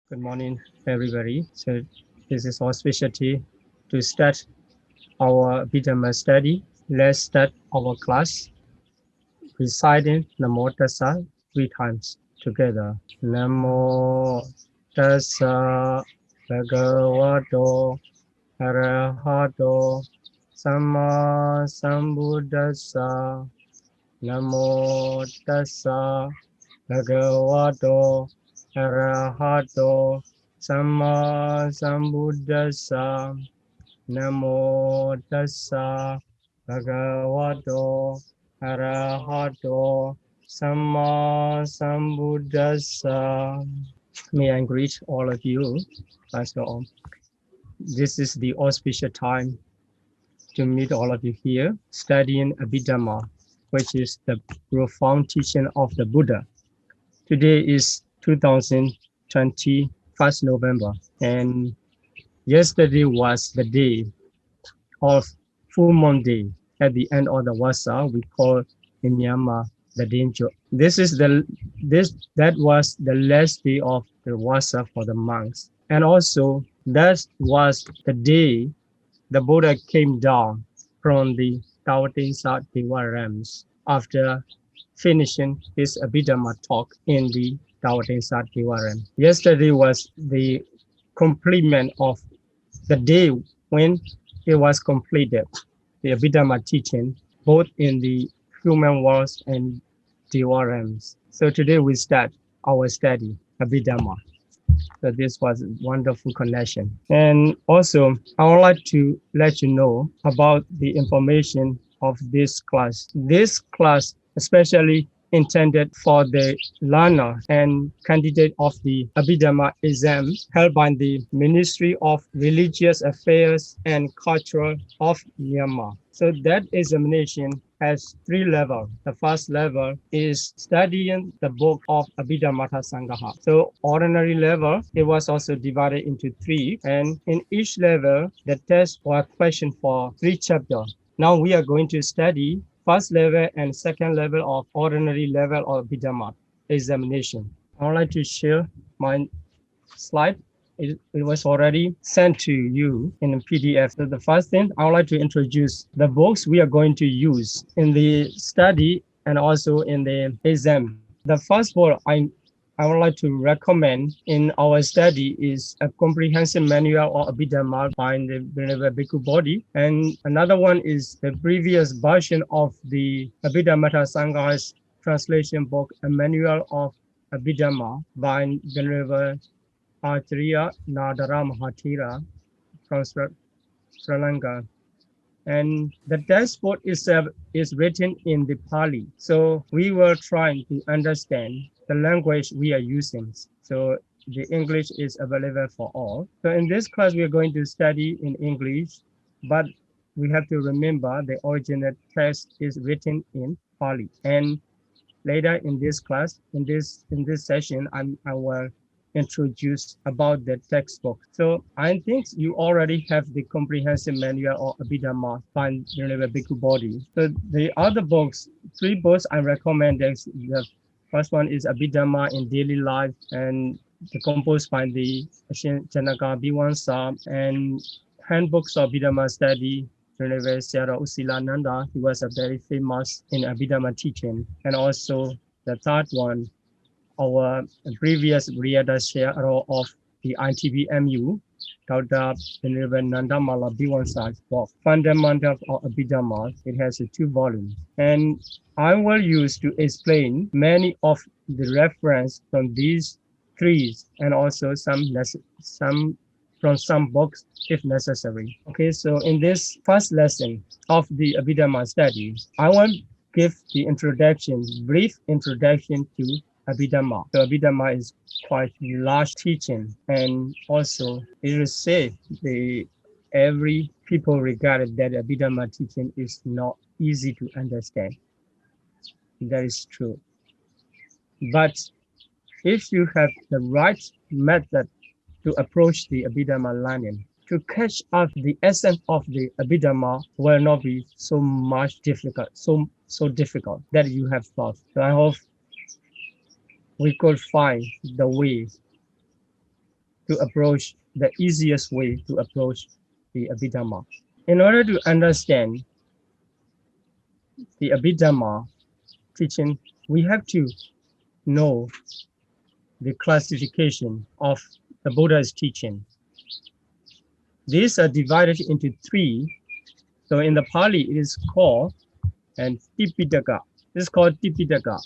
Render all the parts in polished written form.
Good morning, everybody. So this is our specialty to start our Abhidhamma study. Let's start our class reciting Namo Tassa 3 times together. Namo Tassa Bhagavato Arahato Samma Sambuddhassa. Namo Tassa Bhagavato Arahato Samma Sambuddhassa. Namo Tassa Bhagavato Arahato Samma Sambuddhassa. May I greet all of you. First of all, this is the auspicious time to meet all of you here, studying Abhidhamma, which is the profound teaching of the Buddha. Today is 2020, 1st November, and yesterday was the day of Full Moon Day. At the end of the Wasa, we call in Myanmar the Danger. That was the last day of the Wasa for the monks, and also that was the day the Buddha came down from the Tawatinsa Dewarams after finishing his Abhidhamma talk in the Tawatinsa Dewaram. Yesterday was the completion of the day when it was completed, the Abhidhamma teaching, both in the human worlds and Dewarams. So today we start our study, Abhidhamma. So this was a wonderful connection. And also, I would like to let you know about the information of this class. This class especially intended for the learner and candidate of the Abhidhamma exam held by the Ministry of Religious Affairs and Culture of Myanmar. So that examination has 3 levels. The first level is studying the book of Abhidhammata Sangaha. So ordinary level, it was also divided into 3. And in each level, the test or question for 3 chapters. Now we are going to study first level and second level of ordinary level of Abhidhamma examination. I would like to share my slide. It was already sent to you in a PDF. So the first thing, I would like to introduce the books we are going to use in the study and also in the exam. The first book I would like to recommend in our study is a comprehensive manual of Abhidhamma by the Venerable Bhikkhu Bodhi. And another one is the previous version of the Abhidhammata Sangha's translation book, a manual of Abhidhamma by Venerable Acharya Nadara Mahathira from Sri Lanka. And the dashboard itself is written in the Pali. So we were trying to understand the language we are using. So the English is available for all. So in this class, we are going to study in English, but we have to remember the original text is written in Pali. And later in this class, in this session, I will introduce about the textbook. So I think you already have the comprehensive manual of Abhidhamma by Venerable Bhikkhu Bodhi. So the other books, 3 books I recommend. The first one is Abhidhamma in Daily Life, and composed by the Janaka Biwansa, and Handbooks of Abhidhamma Study. Venerable Sayadaw Usilananda, he was a very famous in Abhidhamma teaching. And also the third one, our previous Riyada share of the ITBMU, Dr. Venerable Nandamala Biwansa's book, Fundamentals of Abhidhamma. It has 2 volumes. And I will use to explain many of the reference from these 3 and also some from some books if necessary. Okay, so in this first lesson of the Abhidhamma study, I will give the introduction, brief introduction to Abhidhamma. So Abhidhamma is quite large teaching, and also it is said every people regarded that Abhidhamma teaching is not easy to understand. That is true. But if you have the right method to approach the Abhidhamma learning, to catch up the essence of the Abhidhamma will not be so much difficult, so difficult that you have thought. So I hope we could find the way to approach the easiest way to approach the Abhidhamma. In order to understand the Abhidhamma teaching, we have to know the classification of the Buddha's teaching. These are divided into three. So in the Pali, it is called and Tipitaka. This is called Tipitaka.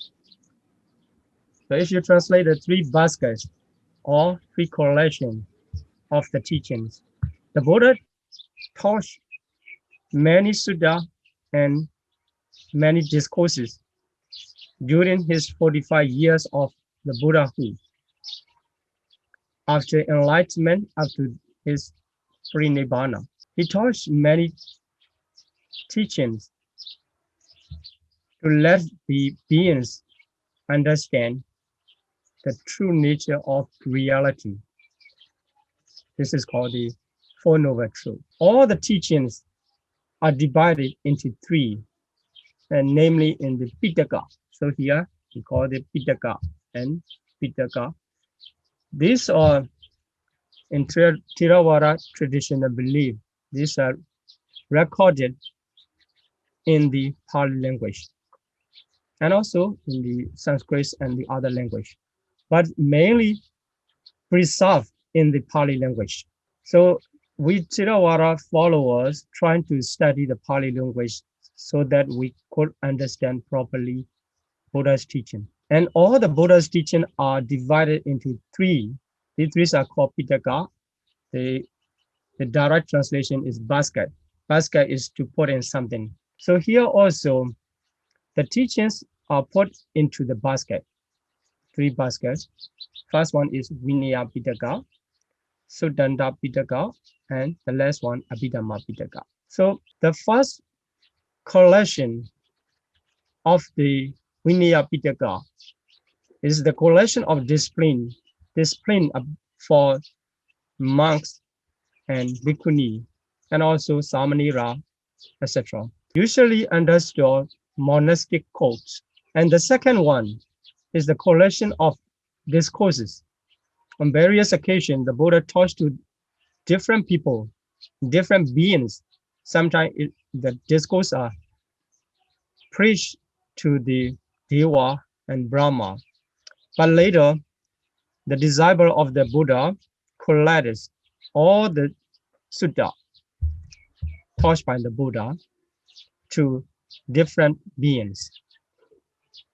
So if you translate the three baskets or three collection of the teachings, the Buddha taught many sutta and many discourses during his 45 years of the Buddhahood. After enlightenment, after his pre-nibbana, he taught many teachings to let the beings understand the true nature of reality. This is called the Four Noble Truths. All the teachings are divided into three, and namely in the Pitaka. So here we call it Pitaka and Pitaka. These are in Theravada traditional belief. These are recorded in the Pali language and also in the Sanskrit and the other language, but mainly preserved in the Pali language. So we Theravada followers trying to study the Pali language so that we could understand properly Buddha's teaching. And all the Buddha's teaching are divided into three. These three are called Pitaka. The direct translation is basket. Basket is to put in something. So here also, the teachings are put into the basket, three baskets. First one is Vinaya Pitaka, Suddhanta Pitaka, and the last one, Abhidhamma Pitaka. So the first collection of the Vinaya Pitaka is the collection of discipline for monks and bhikkhuni, and also samanera, etc. Usually understood monastic codes. And the second one is the collection of discourses. On various occasions, the Buddha taught to different people, different beings. Sometimes the discourse are preached to the Deva and Brahma. But later, the disciple of the Buddha collected all the sutta taught by the Buddha to different beings.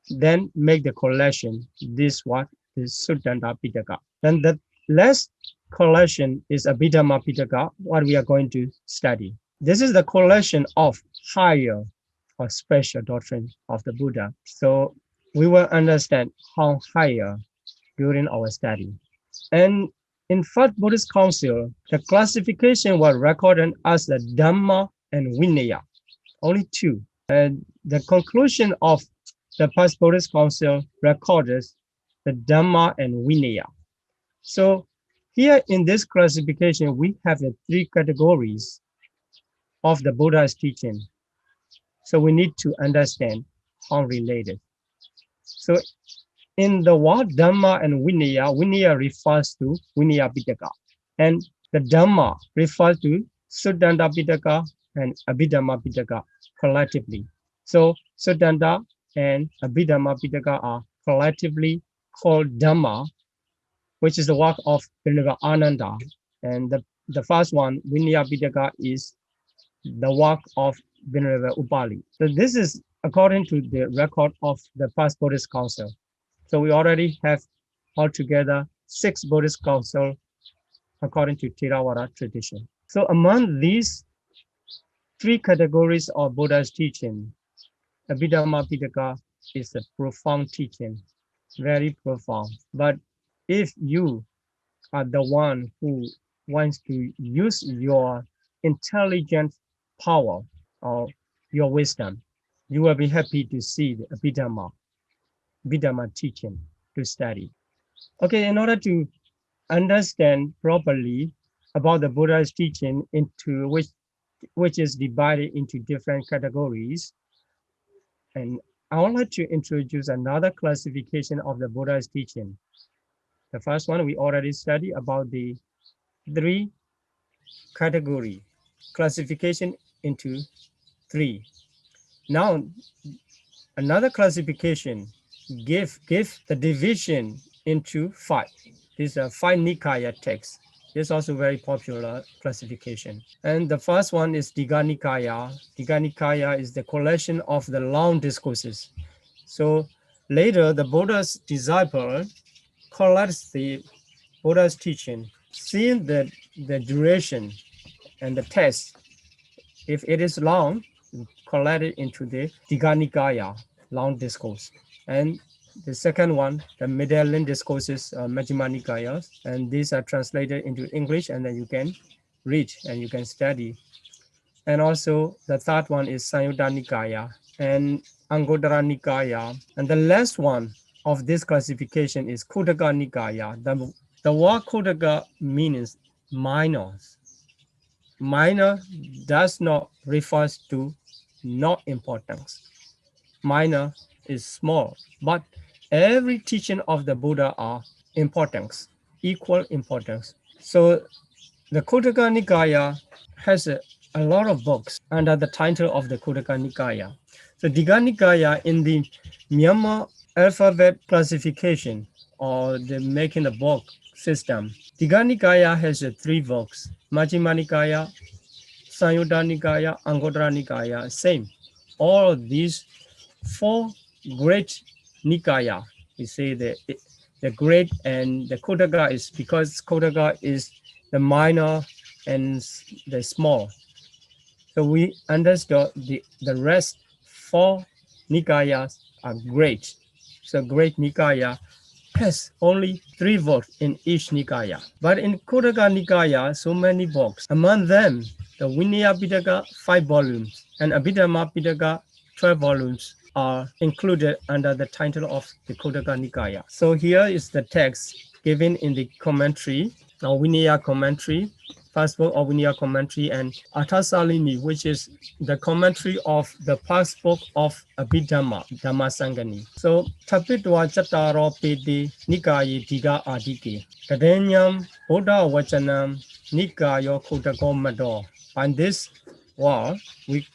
Then make the collection. This what is Suddhanta Pitaka. Then the last collection is Abhidhamma Pitaka, what we are going to study. This is the collection of higher or special doctrine of the Buddha. So we will understand how higher during our study. And in First Buddhist Council, the classification was recorded as the Dhamma and Vinaya, only two. And the conclusion of the First Buddhist Council records the Dhamma and Vinaya. So here in this classification, we have the three categories of the Buddha's teaching. So we need to understand how related. So in the word Dhamma and Vinaya, Vinaya refers to Vinaya Pitaka, and the Dhamma refers to Suddhanta Pitaka and Abhidhamma Pitaka collectively. So Suddhanta and Abhidhamma Pitaka are collectively called Dhamma, which is the work of Venerable Ananda. And the first one, Vinaya Pitaka, is the work of Venerable Upali. So this is according to the record of the First Buddhist Council. So we already have altogether 6 Buddhist councils according to Theravada tradition. So among these 3 categories of Buddha's teaching, Abhidhamma Pitaka is a profound teaching, very profound. But if you are the one who wants to use your intelligent power or your wisdom, you will be happy to see the Abhidhamma teaching to study. Okay, in order to understand properly about the Buddha's teaching, into which is divided into different categories, and I would like to introduce another classification of the Buddha's teaching. The first one, we already studied about the 3 category, classification into 3. Now, another classification, give the division into 5. These are 5 Nikaya texts. This is also very popular classification. And the first one is Digha Nikaya. Digha Nikaya is the collection of the long discourses. So later, the Buddha's disciple collects the Buddha's teaching, seeing the duration and the text. If it is long, collect it into the Digha Nikaya, long discourse. And the second one, the middle discourses, Majjhima Nikaya, and these are translated into English, and then you can read and you can study. And also the third one is Samyutta Nikaya and Anguttara Nikaya. And the last one of this classification is Khuddaka Nikaya. The word Khuddaka means minors. Minor does not refer to not importance. Minor is small, but every teaching of the Buddha are importance, equal importance. So the Khuddaka Nikaya has a lot of books under the title of the Khuddaka Nikaya. So Digha Nikaya in the Myanmar alphabet classification or the making a book system, Digha Nikaya has 3 books, Majjhima Nikaya, Samyutta Nikaya, Anguttara Nikaya, same. All of these 4 great Nikaya, we say the great, and the Khuddaka is because Khuddaka is the minor and the small. So we understood the rest 4 Nikayas are great. So great Nikaya has only 3 books in each Nikaya. But in Khuddaka Nikaya, so many books. Among them, the Vinaya Pitaka 5 volumes and Abhidhamma Pitaka 12 volumes are included under the title of the Khuddaka Nikaya. So here is the text given in the commentary, or Vinaya commentary, first book of Vinaya commentary, and Athasalini, which is the commentary of the first book of Abhidhamma, Dhammasangani. So, Tapitwa Chattaro Piti Nikayi Digha Adike, Kadenyam Buddha Vachanam Nikayo Khuddako Mado. On this wall, we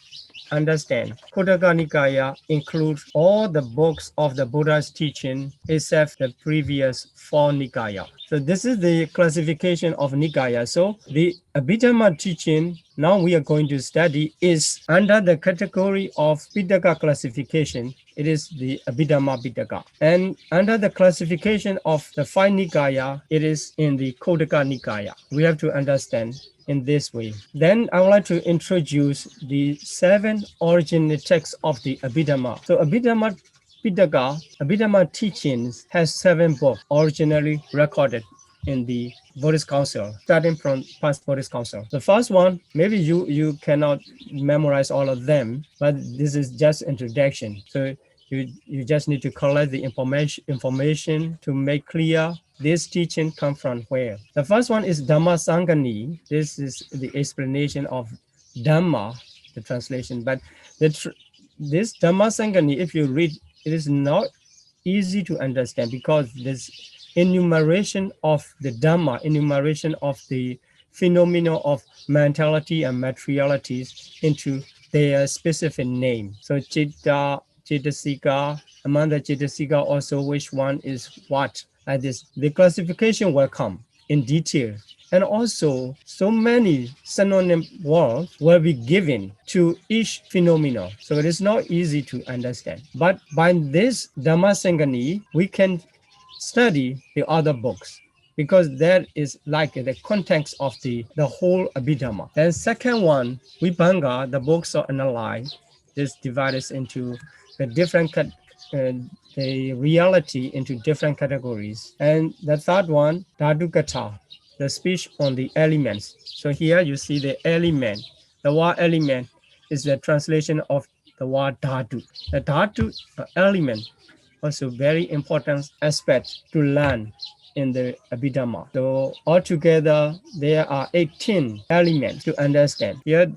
understand Khuddaka Nikaya includes all the books of the Buddha's teaching except the previous 4 Nikaya. So this is the classification of Nikaya. So the Abhidhamma teaching now we are going to study is under the category of Pitaka classification. It is the Abhidhamma Pitaka. And under the classification of the 5 Nikaya, it is in the Khuddaka Nikaya. We have to understand in this way. Then I would like to introduce the 7 original texts of the Abhidhamma. So Abhidhamma Pitaka, Abhidhamma teachings has 7 books originally recorded in the Buddhist Council, starting from past Buddhist Council. The first one, maybe you cannot memorize all of them, but this is just introduction. So you just need to collect the information to make clear this teaching come from where. The first one is Dhammasangani. This is the explanation of Dhamma, the translation. But this Dhammasangani, if you read, it is not easy to understand because this enumeration of the Dhamma, enumeration of the phenomena of mentality and materialities into their specific name. So Chitta, Chittasika, among the Chittasika also which one is what. Like this, the classification will come in detail. And also, so many synonym words will be given to each phenomenon. So it is not easy to understand. But by this Dhammasangani, we can study the other books because that is like the context of the whole Abhidhamma. And second one, Vibhanga, the books are analyzed. This divides into the different the reality into different categories. And the third one, Dhatu-kata, the speech on the elements. So here you see the element. The word element is the translation of the word dhatu. The dhatu element also very important aspect to learn in the Abhidhamma. So altogether, there are 18 elements to understand. Here,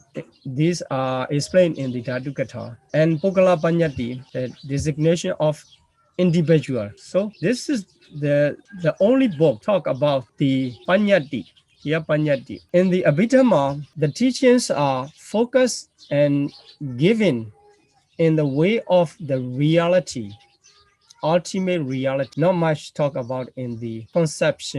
these are explained in the Dhatu-kata. And Pukkala Paññati, the designation of individual. So this is the only book talk about the Paññādhi. Paññādhi. In the Abhidhamma, the teachings are focused and given in the way of the reality, ultimate reality. Not much talk about in the concept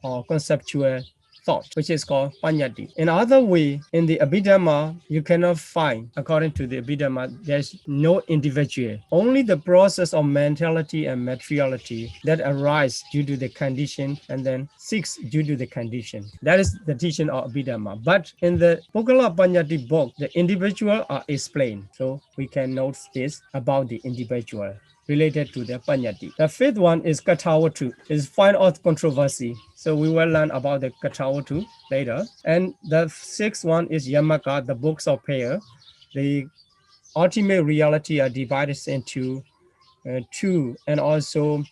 or conceptual thought, which is called Paññādhi. In other way, in the Abhidhamma, you cannot find, according to the Abhidhamma, there's no individual. Only the process of mentality and materiality that arise due to the condition and then cease due to the condition. That is the teaching of Abhidhamma. But in the Puggala Paññādhi book, the individual are explained. So we can note this about the individual related to the Paññādhi. The fifth one is Katawatu, is fine art controversy. So we will learn about the Katawatu later. And the sixth one is Yamaka, the books of prayer. The ultimate reality are divided into two, and also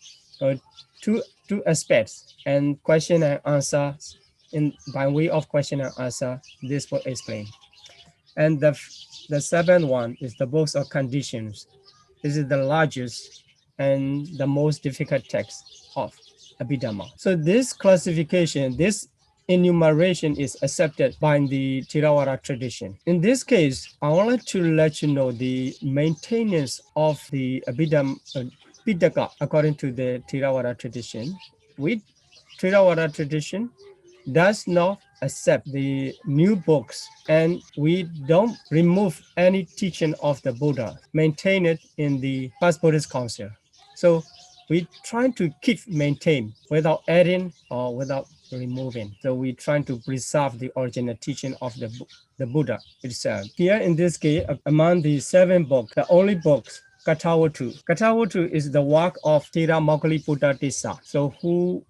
two aspects, and question and answer. By way of question and answer, this will explain. And the seventh one is the books of conditions. This is the largest and the most difficult text of Abhidhamma. So this classification, this enumeration is accepted by the Theravada tradition. In this case, I would like to let you know the maintenance of the Abhidhamma according to the Theravada tradition. With Theravada tradition does not accept the new books, and we don't remove any teaching of the Buddha, maintain it in the past Buddhist council. So we try to maintain without adding or without removing. So we try to preserve the original teaching of the Buddha itself. Here in this case, among the 7 books, the only books, Katawatu. Katawatu is the work of Thera Mauggaliputra Tissa. So who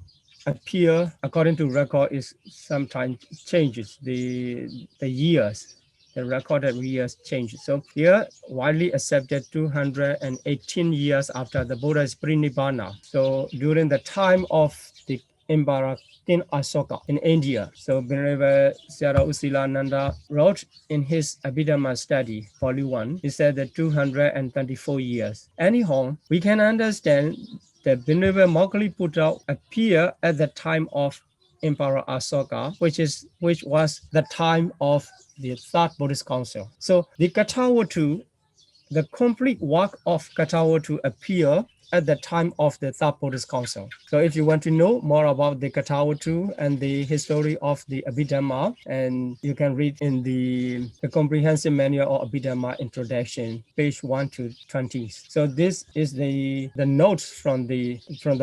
appear, according to record, is sometimes changes the years. The recorded years changes. So here, widely accepted 218 years after the Buddha's Prinivana. So during the time of the Emperor King Asoka in India. So Venerable Sayadaw Usilananda wrote in his Abhidhamma study, volume 1, he said that 234 years. Anyhow, we can understand that Venerable Mauggaliputra appeared at the time of Emperor Asoka, which was the time of the Third Buddhist Council. So the Katawatu, the complete work of Katawatu appeared at the time of the Third Buddhist Council. So if you want to know more about the Katawatu and the history of the Abhidhamma, and you can read in the comprehensive manual of Abhidhamma introduction, page 1 to 20. So this is the notes from the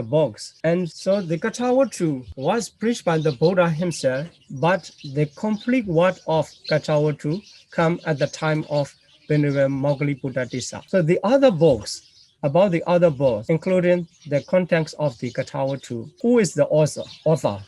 books. And so the Katawatu was preached by the Buddha himself, but the complete word of Katawatu come at the time of Venerable Mauggaliputra Tissa. So the other books, about the other books, including the context of the Katawatu, who is the author?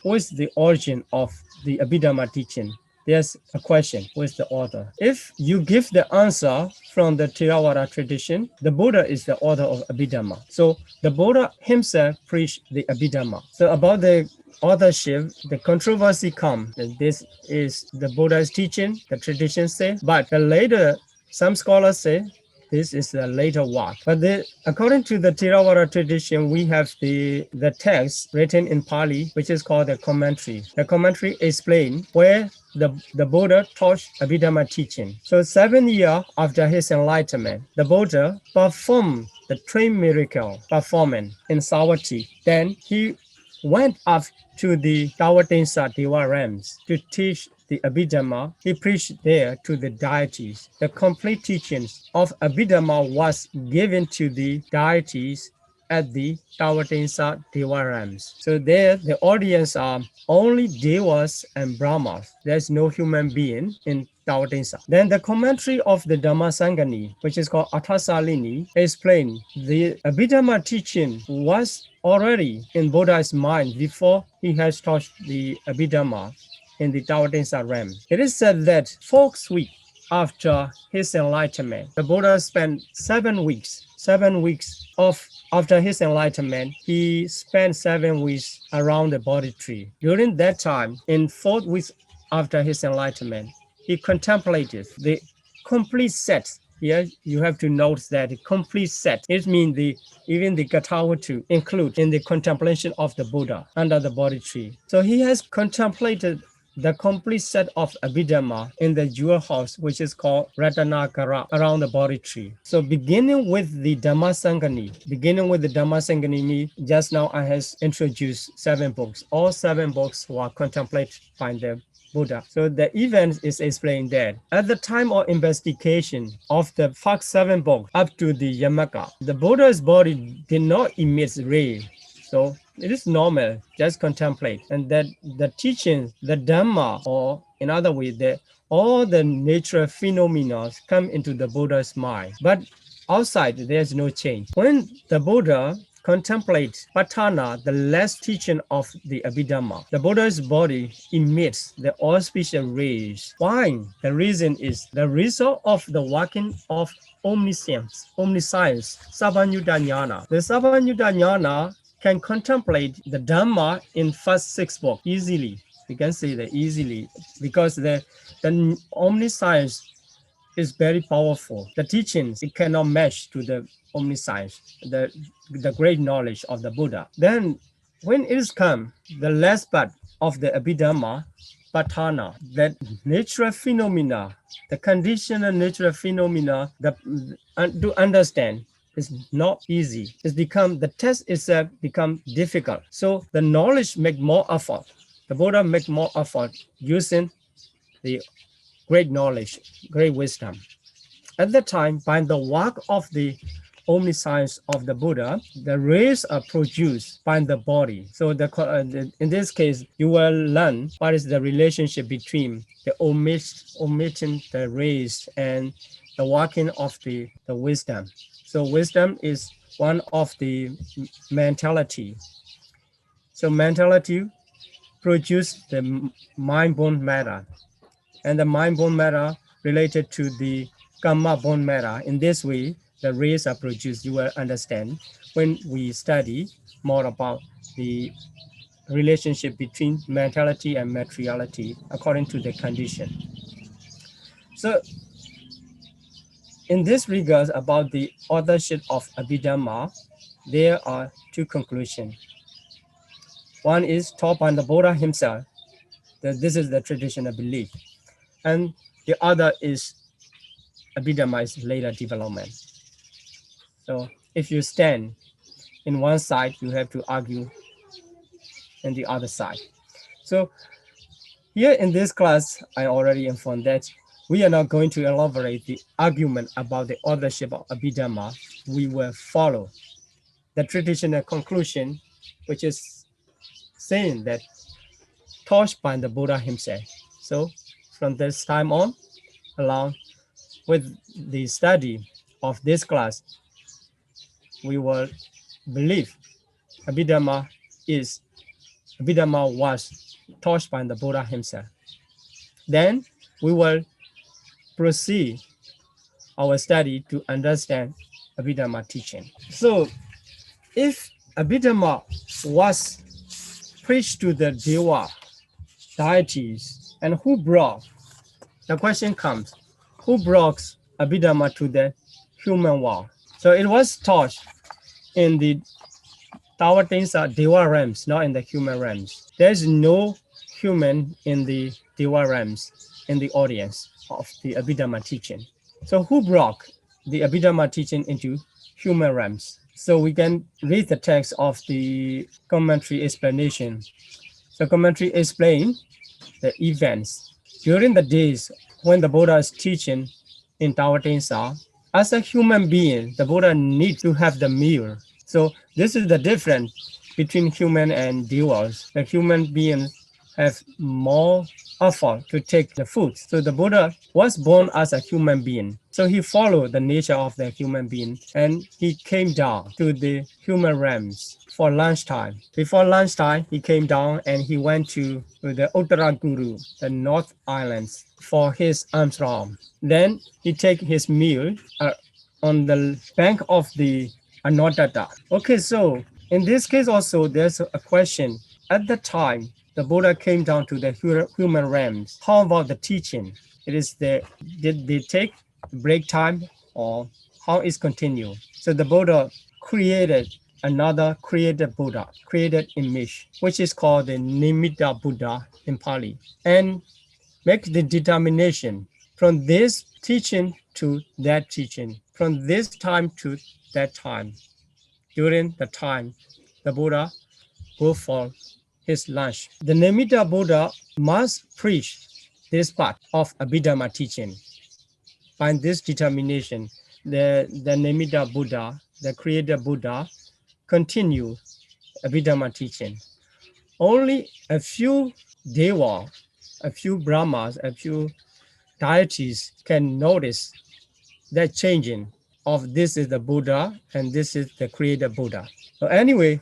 Who is the origin of the Abhidhamma teaching? There's a question, who is the author? If you give the answer from the Theravada tradition, the Buddha is the author of Abhidhamma. So the Buddha himself preached the Abhidhamma. So about the authorship, the controversy comes. This is the Buddha's teaching, the tradition say, but later some scholars say this is the later work. But according to the Theravada tradition, we have the text written in Pali, which is called the commentary. The commentary explains where the Buddha taught Abhidhamma teaching. So 7 years after his enlightenment, the Buddha performed the twin miracle performance in Savatthi. Then he went up to the Tawatinsa Deva realms to teach the Abhidhamma. He preached there to the deities. The complete teachings of Abhidhamma was given to the deities at the Tawatinsa Deva realms. So there, the audience are only Devas and Brahmas. There's no human being in Tawatinsa. Then the commentary of the Dhammasangani, which is called Athasalini, explained the Abhidhamma teaching was already in Buddha's mind before he has taught the Abhidhamma in the Tawatinsa realm. It is said that 4 weeks after his enlightenment, the Buddha spent 7 weeks. 7 weeks after his enlightenment, he spent 7 weeks around the Bodhi tree. During that time, in 4 weeks after his enlightenment, he contemplated the complete set here you have to note that the complete set, it means even the Gatawa to include in the contemplation of the Buddha under the Bodhi tree. So he has contemplated the complete set of Abhidhamma in the jewel house, which is called Ratanakara, around the Bodhi tree. So beginning with the Dhammasangani, just now I has introduced 7 books. All 7 books were contemplated by the Buddha. So the event is explained there. At the time of investigation of the first 7 books up to the Yamaka, the Buddha's body did not emit ray. So it is normal, just contemplate. And that the teaching, the Dhamma, or in other words, all the natural phenomena come into the Buddha's mind. But outside, there's no change. When the Buddha contemplate Patthana, the last teaching of the Abhidhamma, the Buddha's body emits the auspicious rays. Why? The reason is the result of the working of omniscience, Sabbanyuta Jnana. The Sabbanyuta Jnana can contemplate the Dhamma in first 6 books easily. We can say that easily because the omniscience is very powerful. The teachings, it cannot match to the omniscience, the great knowledge of the Buddha. Then when it is come, the last part of the Abhidhamma, Patthana, that natural phenomena, the conditional natural phenomena, to understand is not easy. The test itself become difficult. So the knowledge make more effort. The Buddha make more effort using the great knowledge, great wisdom. At that time, by the work of the omniscience of the Buddha, the rays are produced by the body. So in this case, you will learn what is the relationship between the omitting the rays and the working of the wisdom. So wisdom is one of the mentality. So mentality produces the mind-born matter. And the mind-born matter related to the karma-born matter. In this way, the rays are produced. You will understand when we study more about the relationship between mentality and materiality according to the condition. So in this regard about the authorship of Abhidhamma, there are 2 conclusions. One is taught by the Buddha himself, that this is the traditional belief. And the other is Abhidhamma's later development. So if you stand in one side, you have to argue in the other side. So here in this class, I already informed that we are not going to elaborate the argument about the authorship of Abhidhamma. We will follow the traditional conclusion, which is saying that taught by the Buddha himself. So from this time on, along with the study of this class, we will believe Abhidhamma was taught by the Buddha himself. Then we will proceed our study to understand Abhidhamma teaching. So if Abhidhamma was preached to the Deva, deities, and who brought, the question comes, who brought Abhidhamma to the human world? So it was taught in the Tawatinsa Deva realms, not in the human realms. There's no human in the Deva realms in the audience of the Abhidhamma teaching. So who brought the Abhidhamma teaching into human realms? So we can read the text of the commentary explanation. So commentary explain the events during the days when the Buddha is teaching in Tawatinsa. As a human being, the Buddha needs to have the meal. So this is the difference between human and devas. The human beings have more effort to take the food. So the Buddha was born as a human being. So he followed the nature of the human being and he came down to the human realms for lunchtime. Before lunchtime, he came down and he went to the Uttaraguru, the North Islands, for his alms round. Then he take his meal on the bank of the Anodata. Okay, so in this case also, there's a question. At the time, the Buddha came down to the human realms. How about the teaching? Did they take break time or how it's continued. So the Buddha created another created Buddha, created image, which is called the Nimitta Buddha in Pali, and make the determination from this teaching to that teaching, from this time to that time. During the time, the Buddha go for his lunch. The Nimitta Buddha must preach this part of Abhidhamma teaching. By this determination, the Nimitta Buddha, the creator Buddha, continue Abhidhamma teaching. Only a few Deva, a few Brahmas, a few deities can notice that changing of this is the Buddha and this is the creator Buddha. So anyway,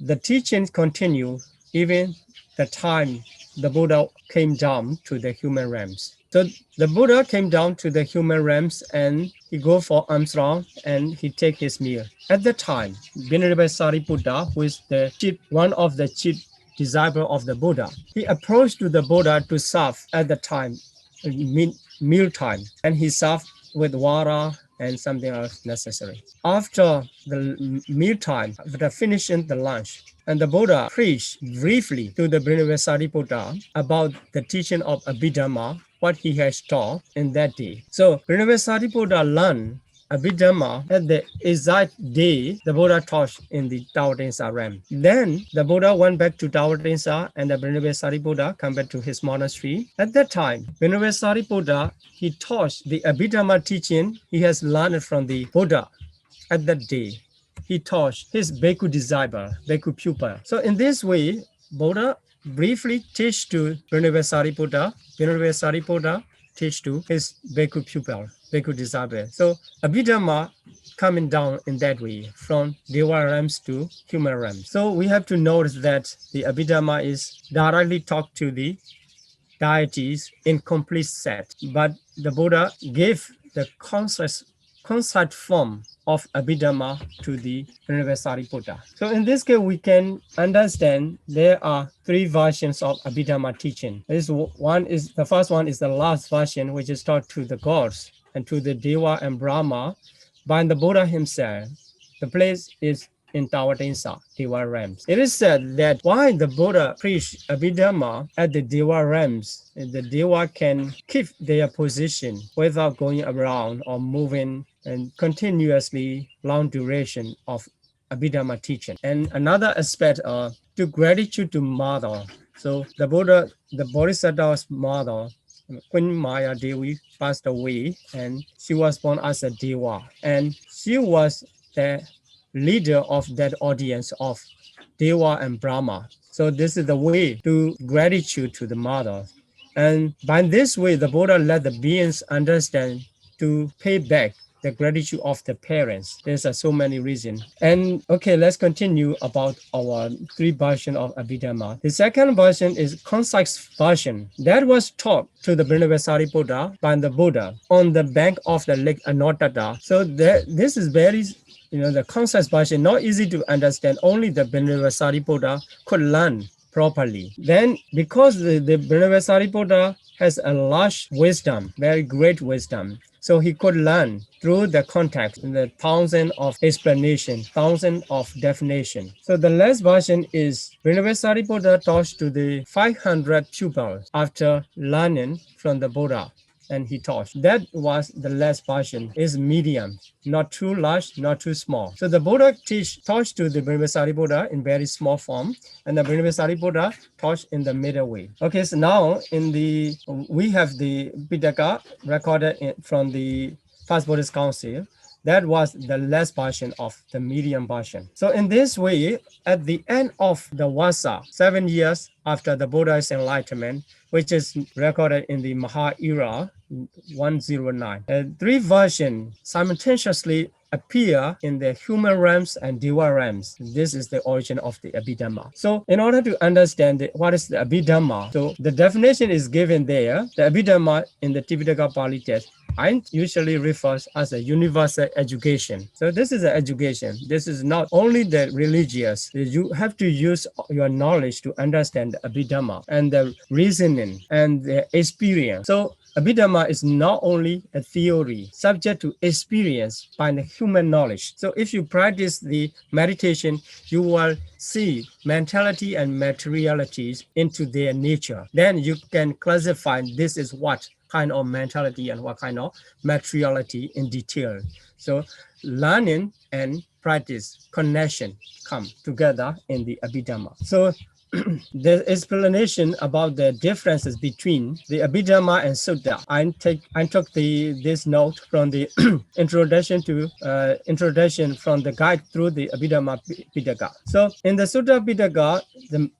the teachings continue even the time the Buddha came down to the human realms. So the Buddha came down to the human realms and he go for almsgiving and he take his meal. At the time, Venerable Sariputta, who is the chief, one of the chief disciples of the Buddha, he approached to the Buddha to serve at the time, meal time, and he served with water and something else necessary. After the meal time, after finishing the lunch, and the Buddha preached briefly to the Venerable Sariputta about the teaching of Abhidhamma, what he has taught in that day. So Venerable Sariputta learned Abhidhamma at the exact day the Buddha taught in the Tawatinsa realm. Then the Buddha went back to Tawatinsa and the Venerable Sariputta come back to his monastery. At that time, Venerable Sariputta, he taught the Abhidhamma teaching he has learned from the Buddha at that day. He taught his Bhikkhu disciple, Bhikkhu pupil. So in this way, Buddha briefly teach to Venerable Sariputta, Venerable Sariputta teach to his Bhikkhu pupil, Bhikkhu disciple. So Abhidhamma coming down in that way from Deva realms to human realms. So we have to notice that the Abhidhamma is directly talked to the deities in complete set, but the Buddha gave the concept form of Abhidhamma to the Venerable Sariputta. So in this case, we can understand there are three versions of Abhidhamma teaching. The first one is the last version, which is taught to the gods and to the Deva and Brahma by the Buddha himself. The place is in Tawatinsa, Deva realms. It is said that why the Buddha preached Abhidhamma at the Deva realms, the Deva can keep their position without going around or moving and continuously long duration of Abhidhamma teaching. And another aspect to gratitude to mother. So the Buddha, the Bodhisattva's mother, Queen Maya Devi, passed away and she was born as a Deva. And she was the leader of that audience of Deva and Brahma. So this is the way to gratitude to the mother. And by this way, the Buddha let the beings understand to pay back the gratitude of the parents. There's so many reasons. And okay, let's continue about our three versions of Abhidhamma. The second version is concise version that was taught to the Venerable Sariputta by the Buddha on the bank of the lake Anottata. So this is very, the concise version, not easy to understand. Only the Venerable Sariputta could learn properly. Then because the Venerable Sariputta has a large wisdom, very great wisdom, so he could learn through the context, the thousand of explanation, thousand of definition. So the last version is Venerable Sariputta taught to the 500 pupils after learning from the Buddha, and he taught. That was the last version, is medium, not too large, not too small. So the Buddha taught to the Venerable Sariputta in very small form, and the Venerable Sariputta taught in the middle way. Okay, so now we have the Pitaka recorded from the First Buddhist Council. That was the last version of the medium version. So in this way, at the end of the Vasa, 7 years after the Buddha's enlightenment, which is recorded in the Maha era, 109, three versions simultaneously appear in the human realms and Deva realms. This is the origin of the Abhidhamma. So in order to understand what is the Abhidhamma, so the definition is given there. The Abhidhamma in the Tipitaka Pali text usually refers as a universal education. So this is an education. This is not only the religious. You have to use your knowledge to understand the Abhidhamma and the reasoning and the experience. So Abhidhamma is not only a theory subject to experience by the human knowledge. So if you practice the meditation, you will see mentality and materialities into their nature. Then you can classify this is what kind of mentality and what kind of materiality in detail. So learning and practice, connection come together in the Abhidhamma. So the explanation about the differences between the Abhidhamma and Sutta. I took this note from the introduction from the guide through the Abhidhamma Pitaka. So in the Sutta Pitaka, the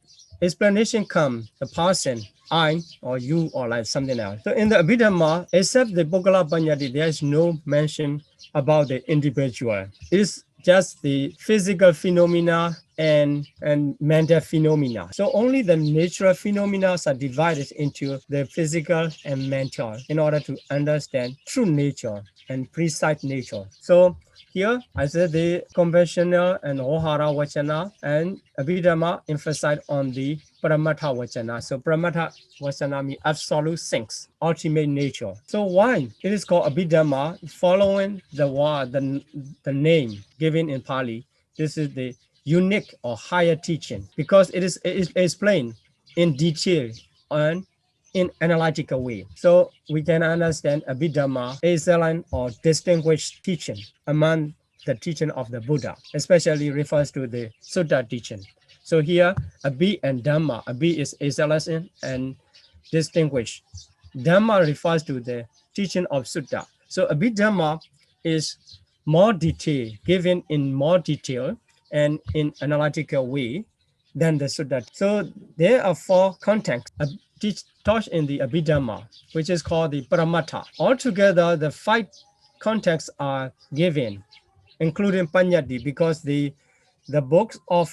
explanation comes the person, I or you or like something else. So in the Abhidhamma, except the Bogala Paññādhi, there is no mention about the individual. It's just the physical phenomena and mental phenomena. So only the natural phenomena are divided into the physical and mental in order to understand true nature and precise nature. So here I said the conventional and Ohara Vachana and Abhidhamma emphasize on the Paramatha Vachana. So Paramatha Vachana means absolute things, ultimate nature. So why it is called Abhidhamma? Following the name given in Pali, this is the unique or higher teaching because it is explained in detail and in analytical way. So we can understand Abhidhamma excellent or distinguished teaching among the teaching of the Buddha, especially refers to the Sutta teaching. So here, Abhi and Dhamma. Abhi is excellent and distinguished. Dhamma refers to the teaching of Sutta. So Abhidhamma is more detail, given in more detail and in analytical way than the Sutta. So there are four contexts taught in the Abhidhamma, which is called the Paramatha. Altogether, the 5 contexts are given, including Paññādhi, because the books of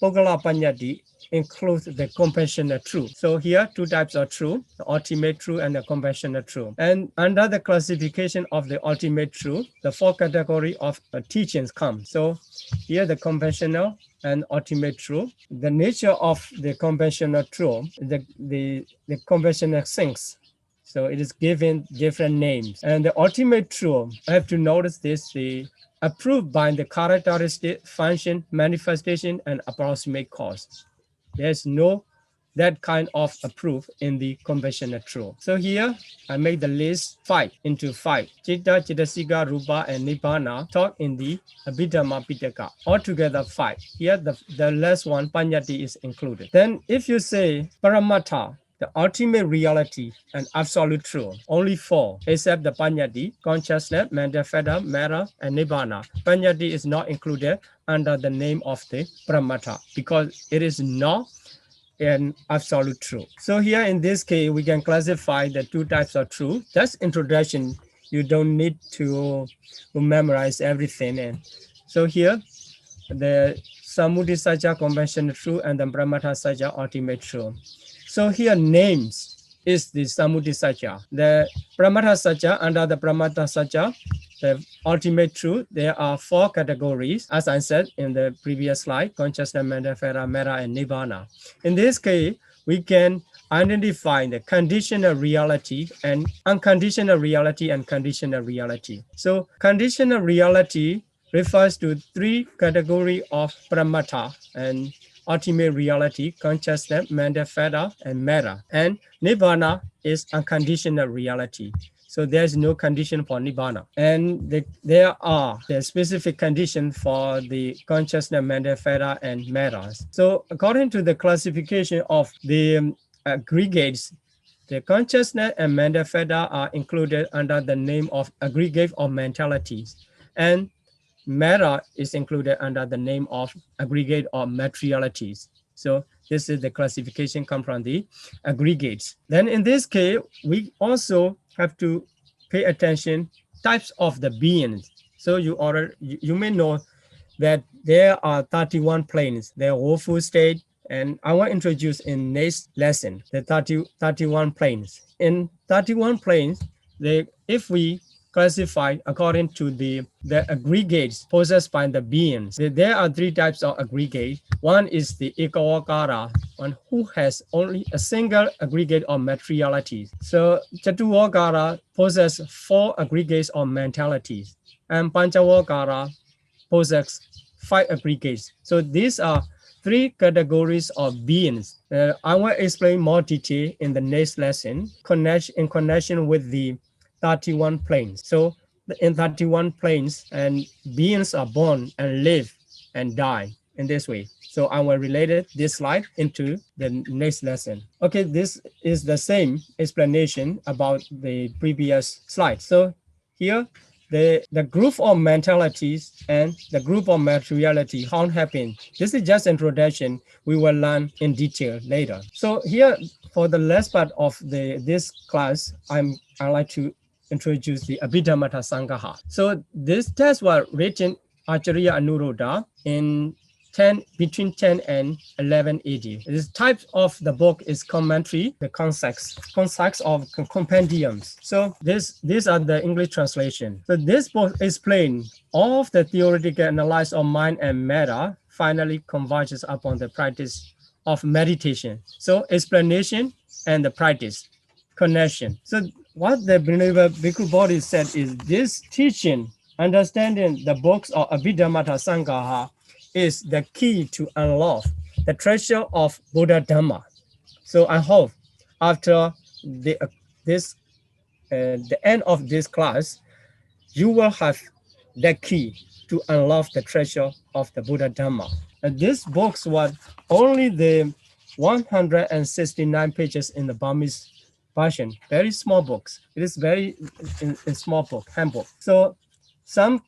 Pogala Paññādhi includes the compassionate truth. So here, 2 types of truth, the ultimate truth and the compassionate truth. And under the classification of the ultimate truth, the 4 categories of teachings come. So here, the conventional and ultimate truth. The nature of the conventional truth, the conventional things. So it is given different names. And the ultimate truth, I have to notice this, the approved by the characteristic, function, manifestation, and approximate cause. There's no that kind of approved in the conventional truth. So here I made the list 5 into 5. Citta, Cittasika, Rupa, and Nibbana taught in the Abhidhamma Pitaka. Altogether 5. Here the last one, Paññādhi, is included. Then if you say Paramatha, the ultimate reality and absolute truth, only 4, except the Paññādhi, consciousness, Mandapata, matter, and Nibbana. Paññādhi is not included under the name of the Paramatha because it is not an absolute truth. So here in this case, we can classify the 2 types of truth. That's introduction. You don't need to memorize everything. And so here, the Samudhi Satya, conventional truth, and the Paramatha Satya, ultimate truth. So here names is the Samudhi Satya. The Paramatha Satya, under the Paramatha Satya, the ultimate truth, there are 4 categories, as I said in the previous slide, consciousness, Mandapata, matter, and Nibbana. In this case, we can identify the conditional reality and unconditional reality and conditional reality. So conditional reality refers to 3 categories of Paramatha and ultimate reality, consciousness, Mandapata, and matter. And Nibbana is unconditional reality. So there's no condition for Nibbana. And there are the specific conditions for the consciousness, Mandapata, and matter. So according to the classification of the aggregates, the consciousness and Mandapata are included under the name of aggregate of mentalities. And matter is included under the name of aggregate of materialities. So this is the classification come from the aggregates. Then in this case, we also have to pay attention types of the beings. So you may know that there are 31 planes. There are woeful state, and I will introduce in next lesson the 31 planes. In 31 planes, if we classified according to the aggregates possessed by the beings. There are three types of aggregate. One is the Ekawakara, one who has only a single aggregate of materiality. So Chatuwakara possesses four aggregates of mentalities, and Panchawakara possesses five aggregates. So these are three categories of beings. I will explain more detail in the next lesson in connection with the 31 planes. So in 31 planes, and beings are born and live and die in this way. So I will relate this slide into the next lesson. Okay, this is the same explanation about the previous slide. So here, the group of mentalities and the group of materiality, how it happened. This is just introduction. We will learn in detail later. So here, for the last part of this class, I like to introduce the Abhidhamma Sangha. So this text was written Acharya Anuruddha in between 10 and 11 AD. This type of the book is commentary, the concepts of compendiums. So these are the English translation. So this book explains all of the theoretical analysis of mind and matter, finally converges upon the practice of meditation. So explanation and the practice, connection. So what the Bhikkhu Bodhi said is this teaching, understanding the books of Abhidhamma Sangha is the key to unlock the treasure of Buddha Dhamma. So I hope after the end of this class, you will have the key to unlock the treasure of the Buddha Dhamma. And this book was only the 169 pages in the Burmese version, very small books. It is very in small book, handbook. So some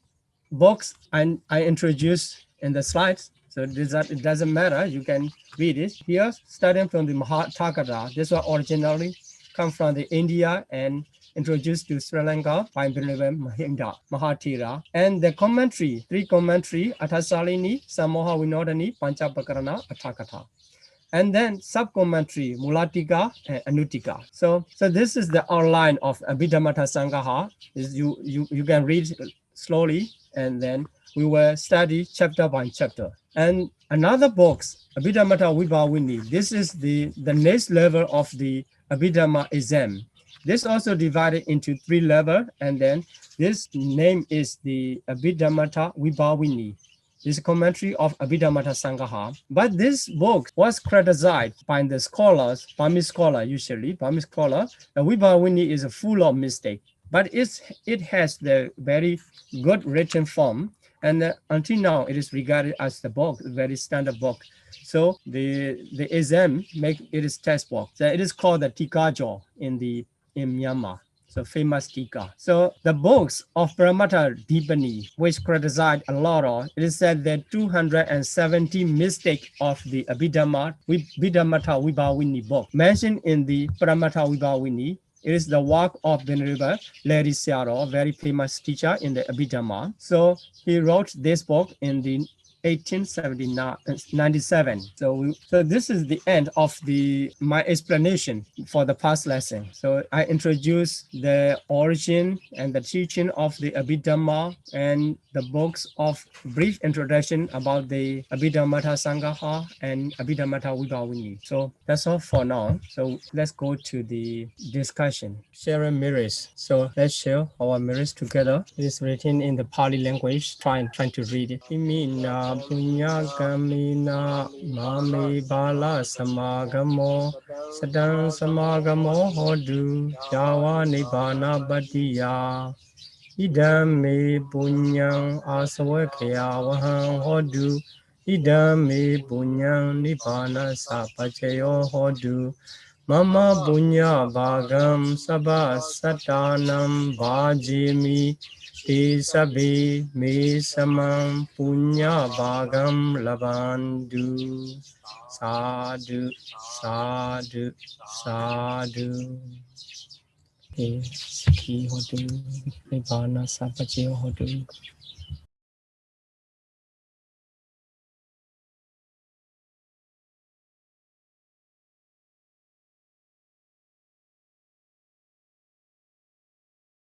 books I introduced in the slides, so it doesn't matter, you can read it. Here, starting from the Mahatthakara, this was originally come from the India and introduced to Sri Lanka by Mahinda Mahathira. And the commentary, three commentary, Athasalini, Samoha Vinodani, Panchapakarana, Athakatha. And then sub-commentary, Mulatika and Anutika. So this is the outline of Abhidhamma Sangha. You can read slowly, and then we will study chapter by chapter. And another book, Abhidhamma Vibhavini. This is the next level of the Abhidhamma exam. This also divided into three levels, and then this name is the Abhidhamma Vibhavini. This commentary of Abhidhamma Sangha. But this book was criticized by the scholars, Burmese scholar usually, Burmese scholar. The Vibhavini is full of mistakes, but it has the very good written form. And until now, it is regarded as the book, very standard book. So the exam make it is textbook. So it is called the Tikajo in Myanmar. So famous Tika. So the books of Paramata Dipani, which criticized a lot of, it is said that 270 mistakes of the Abhidhamma Vibhavini book mentioned in the Paramata Vibhavini. It is the work of Venerable Larry Searo, very famous teacher in the Abhidhamma. So he wrote this book in the 1897. So this is the end of my explanation for the past lesson. So I introduced the origin and the teaching of the Abhidhamma and the books of brief introduction about the Abhidhamma Sangha and Abhidhamma Vibhavini. So that's all for now. So let's go to the discussion. Sharing mirrors. So let's share our mirrors together. It is written in the Pali language. Trying to read it. Imina Punya Kamina Mame Bala Samagamo Sadan Samagamo Hodu Jawa Nibbana Badiya Idame Punyang Asawakya Wahang Hodu Idame Punyang Nibbana Sapachayo Hodu Mama Punya Bhagam Sabha Satanam Vajimi Te Sabe Me Samam Punya Bhagam Labandu Sadhu Sadhu Sadhu Sakhi Hodu Nibbana Sapachayo Hodu